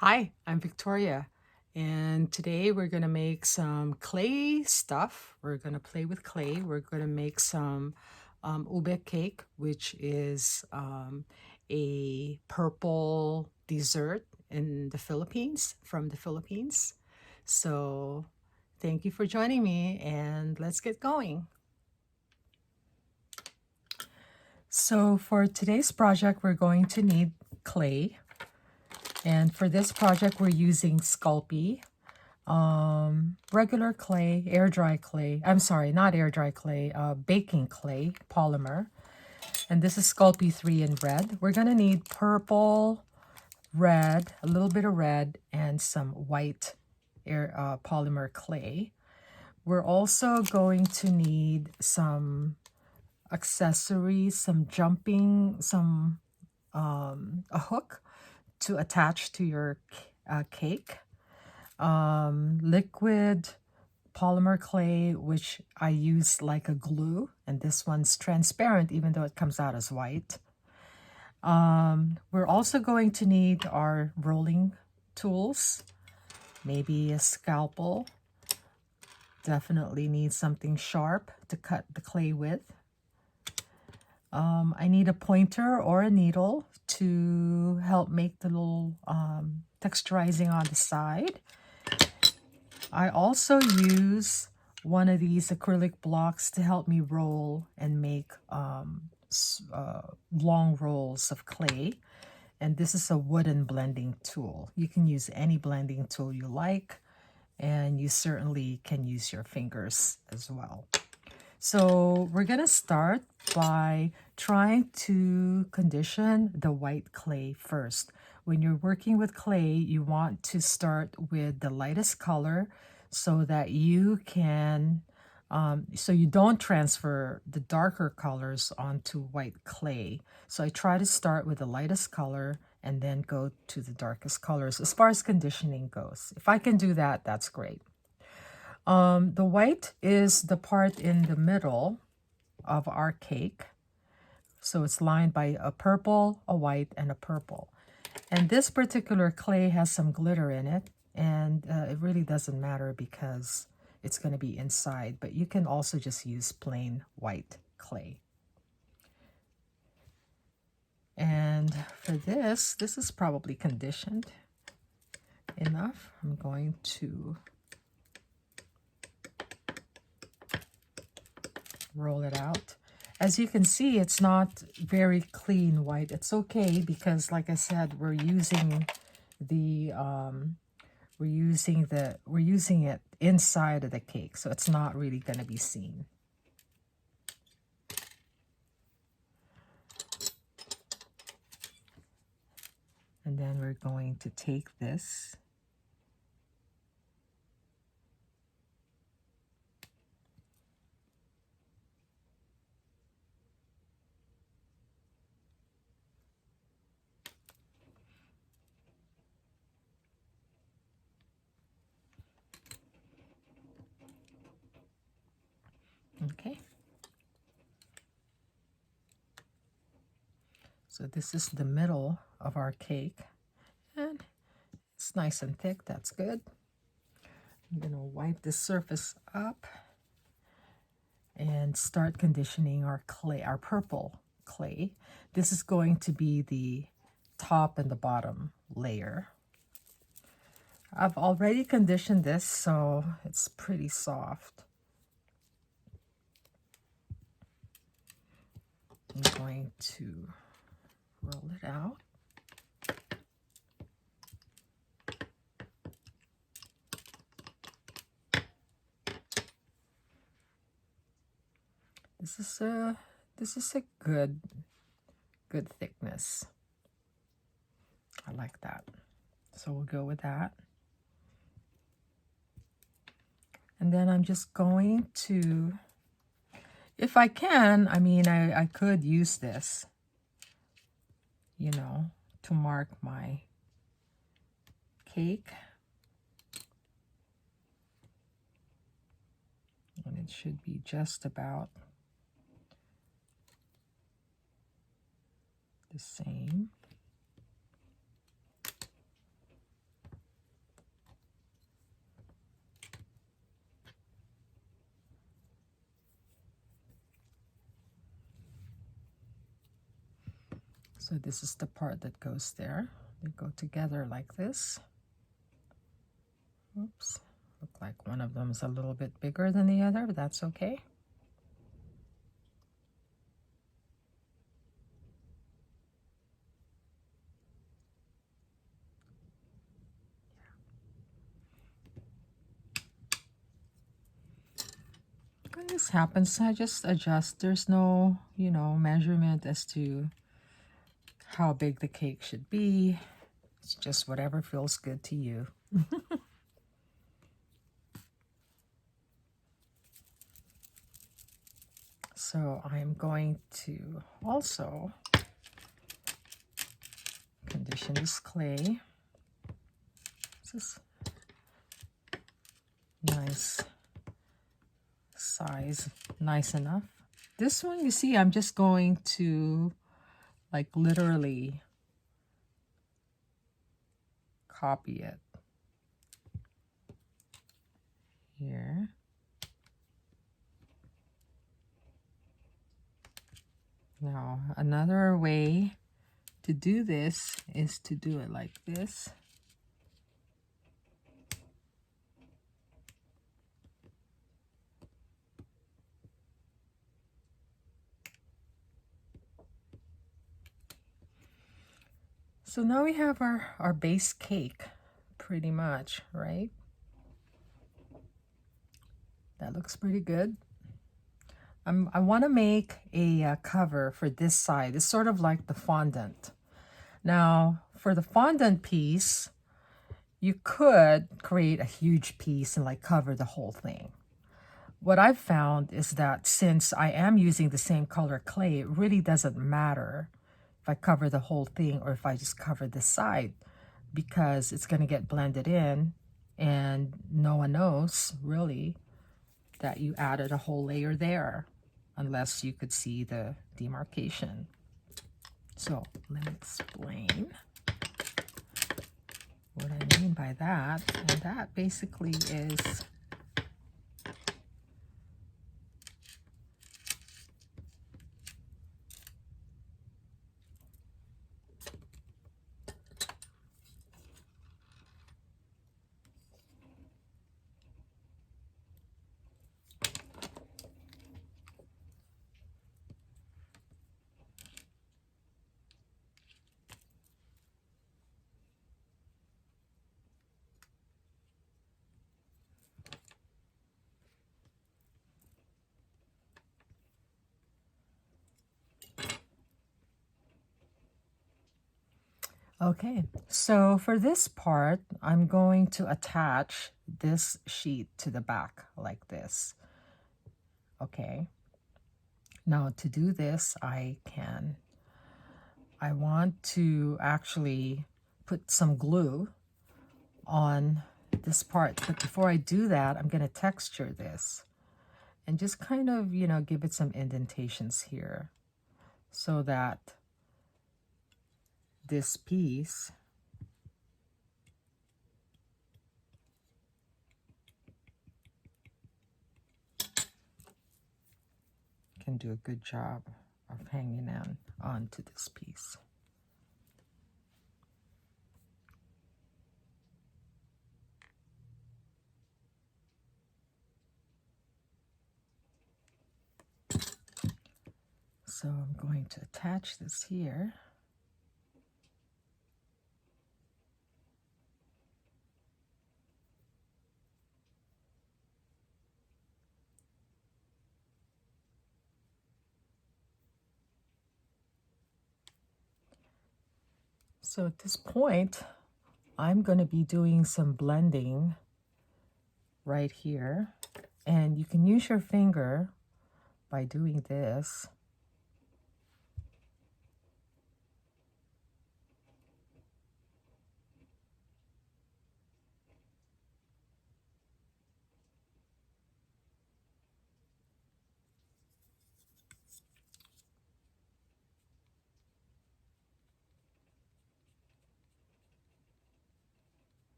Hi, I'm Victoria, and today we're going to make some clay stuff. We're going to play with clay. We're going to make some ube cake, which is a purple dessert in the Philippines, from the Philippines. So thank you for joining me, and let's get going. So for today's project, we're going to need clay. And for this project, we're using Sculpey, regular clay, air dry clay. I'm sorry, not air dry clay, baking clay polymer. And this is Sculpey 3 in red. We're going to need purple, red, a little bit of red, and some white polymer clay. We're also going to need some accessories, a hook to attach to your cake, liquid polymer clay, which I use like a glue, and this one's transparent even though it comes out as white. We're also going to need our rolling tools, maybe a scalpel. Definitely need something sharp to cut the clay with. I need a pointer or a needle to help make the little texturizing on the side. I also use one of these acrylic blocks to help me roll and make long rolls of clay. And this is a wooden blending tool. You can use any blending tool you like, and you certainly can use your fingers as well. So we're going to start by trying to condition the white clay first. When you're working with clay, you want to start with the lightest color so that you can, so you don't transfer the darker colors onto white clay. So I try to start with the lightest color and then go to the darkest colors as far as conditioning goes. If I can do that, that's great. The white is the part in the middle of our cake. So it's lined by a purple, a white, and a purple. And this particular clay has some glitter in it, and it really doesn't matter because it's going to be inside, but you can also just use plain white clay. And for this is probably conditioned enough. I'm going to roll it out. As you can see, it's not very clean white. It's okay because, like I said, we're using it inside of the cake, so it's not really going to be seen. And then we're going to take this okay. So this is the middle of our cake, and it's nice and thick. That's good. I'm going to wipe the surface up and start conditioning our clay, our purple clay. This is going to be the top and the bottom layer. I've already conditioned this, so it's pretty soft. I'm going to roll it out. This is a good thickness. I like that. So we'll go with that. And then I'm just going to, if I can, I mean, I could use this, you know, to mark my cake. And it should be just about the same. So this is the part that goes there. They go together like this. Oops, look like one of them is a little bit bigger than the other, but that's okay. When this happens, I just adjust. There's no, measurement as to how big the cake should be. It's just whatever feels good to you. So I'm going to also condition this clay. This is nice size, nice enough. This one, you see, I'm just going to like literally copy it here. Now, another way to do this is to do it like this. So now we have our base cake, pretty much, right? That looks pretty good. I want to make a cover for this side. It's sort of like the fondant. Now, for the fondant piece, you could create a huge piece and like cover the whole thing. What I've found is that since I am using the same color clay, it really doesn't matter if I cover the whole thing or if I just cover this side, because it's going to get blended in and no one knows really that you added a whole layer there unless you could see the demarcation. So let me explain what I mean by that. And that basically is okay. So for this part, I'm going to attach this sheet to the back like this. Okay. Now to do this, I want to actually put some glue on this part. But before I do that, I'm going to texture this and just kind of, give it some indentations here so that this piece can do a good job of hanging onto this piece. So I'm going to attach this here. So at this point, I'm going to be doing some blending right here. And you can use your finger by doing this.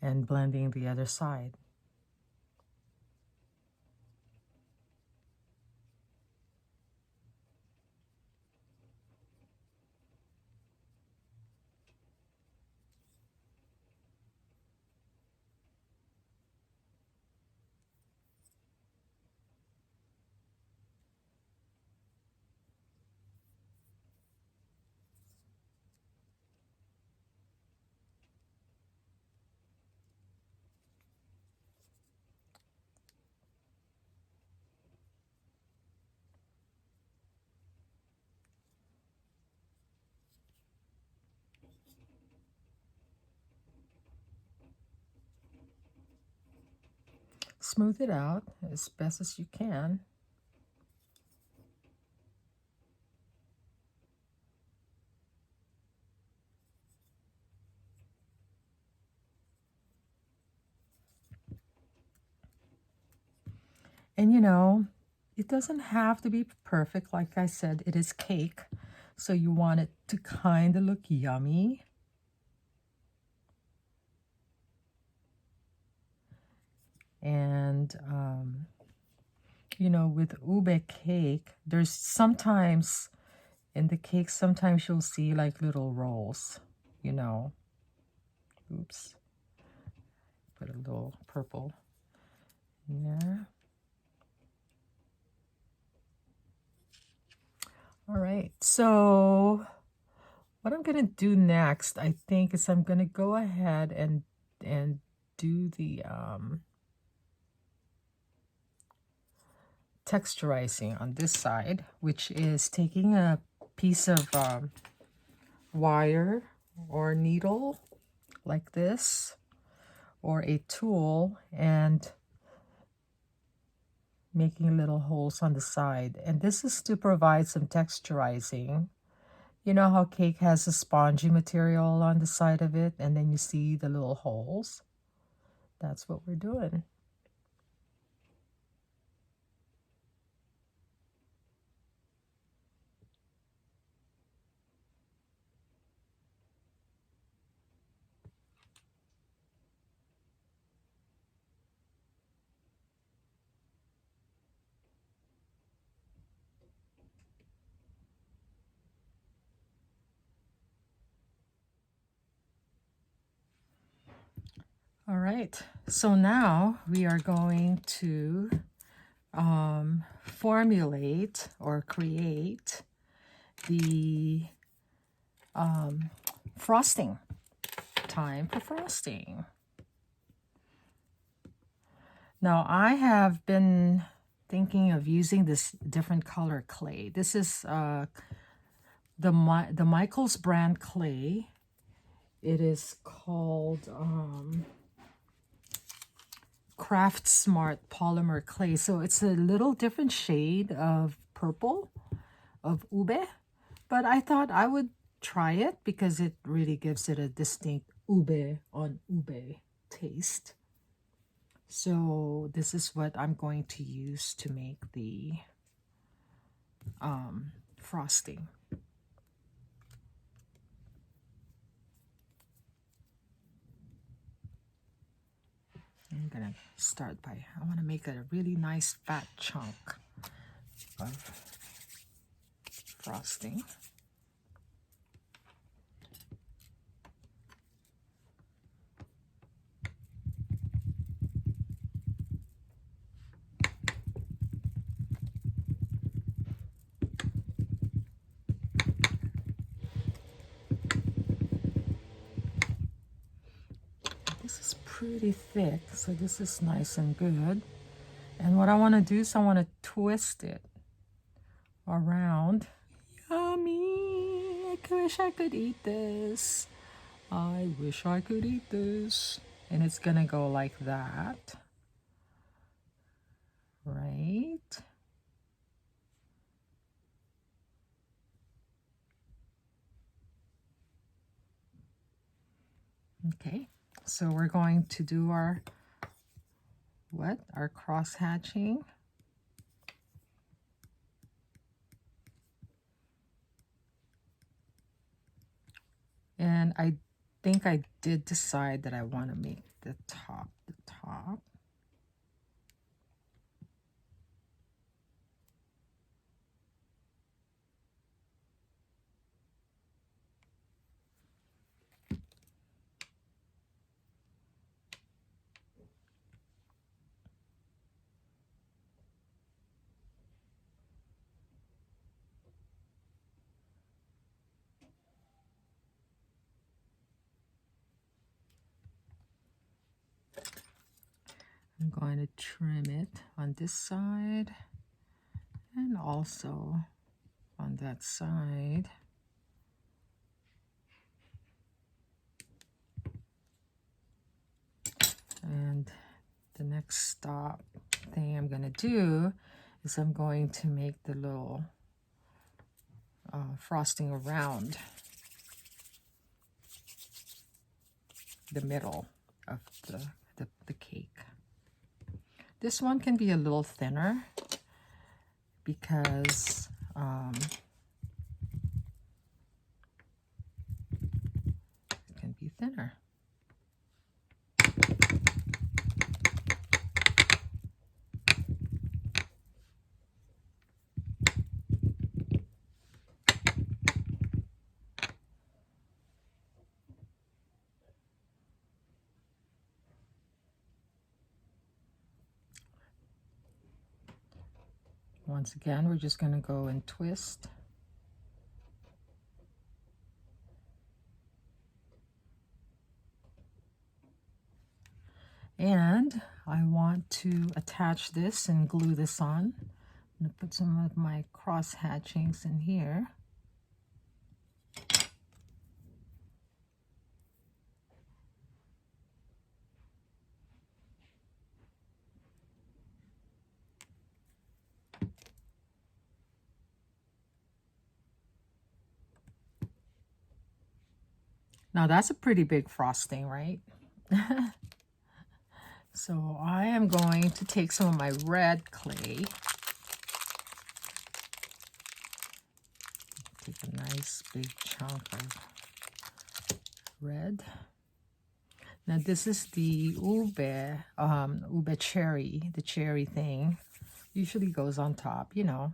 And blending the other side. smooth it out as best as you can. And you know, it doesn't have to be perfect. Like I said, it is cake. So you want it to kind of look yummy. And, you know, with ube cake, there's sometimes in the cake, sometimes you'll see like little rolls, you know. Oops. Put a little purple in there. All right, so what I'm gonna do next, I think, is I'm gonna go ahead and do the texturizing on this side, which is taking a piece of wire or needle like this, or a tool, and making little holes on the side. And this is to provide some texturizing. You know how cake has a spongy material on the side of it, and then you see the little holes? That's what we're doing. All right, so now we are going to formulate or create the frosting. Time for frosting. Now I have been thinking of using this different color clay. This is the Michaels brand clay. It is called Craft Smart Polymer Clay. So it's a little different shade of purple, of ube, but I thought I would try it because it really gives it a distinct ube on ube taste. So this is what I'm going to use to make the frosting. I'm gonna start by, I want to make a really nice fat chunk of frosting. This is pretty thick, so this is nice and good. And what I want to do is I want to twist it around. Yummy! I wish I could eat this. I wish I could eat this. And it's gonna go like that. Right? Okay, so we're going to do our our cross hatching. And I think I did decide that I want to make the top the top. I'm going to trim it on this side and also on that side. And The next thing I'm going to do is I'm going to make the little frosting around the middle of the cake. This one can be a little thinner because it can be thinner. Once again, we're just going to go and twist. And I want to attach this and glue this on. I'm going to put some of my cross hatchings in here. Now that's a pretty big frosting, right? So I am going to take some of my red clay. Take a nice big chunk of red. Now this is the ube cherry, the cherry thing. Usually goes on top, you know.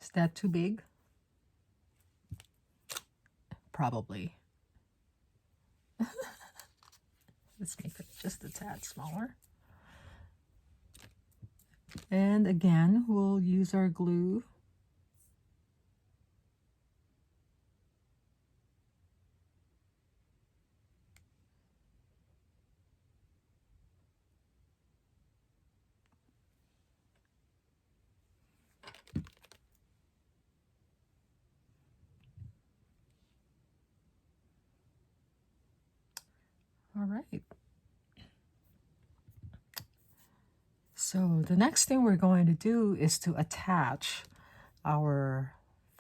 Is that too big? Probably. Let's make it just a tad smaller. And again, we'll use our glue. All right. So the next thing we're going to do is to attach our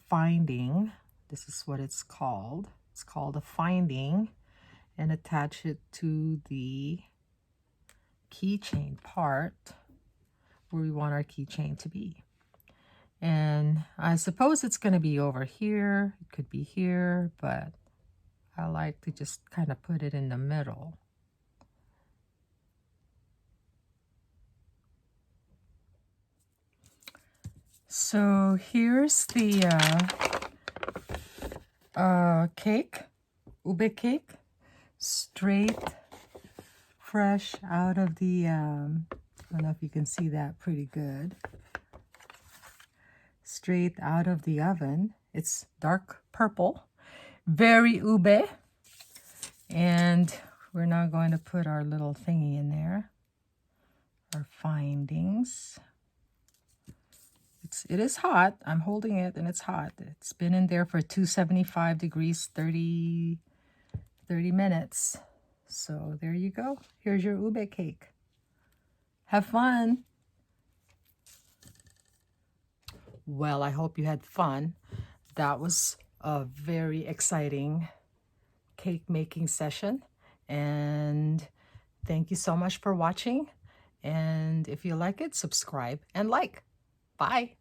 finding. This is what it's called. It's called a finding, and attach it to the keychain part where we want our keychain to be. And I suppose it's going to be over here. It could be here, but I like to just kind of put it in the middle. So here's the cake, ube cake, straight, fresh out of the, I don't know if you can see that pretty good. Straight out of the oven. It's dark purple, very ube. And we're now going to put our little thingy in there, our findings. It is hot. I'm holding it and it's hot. It's been in there for 275 degrees, 30 minutes. So there you go. Here's your ube cake. Have fun. Well, I hope you had fun. That was a very exciting cake making session. And thank you so much for watching. And if you like it, subscribe and like. Bye.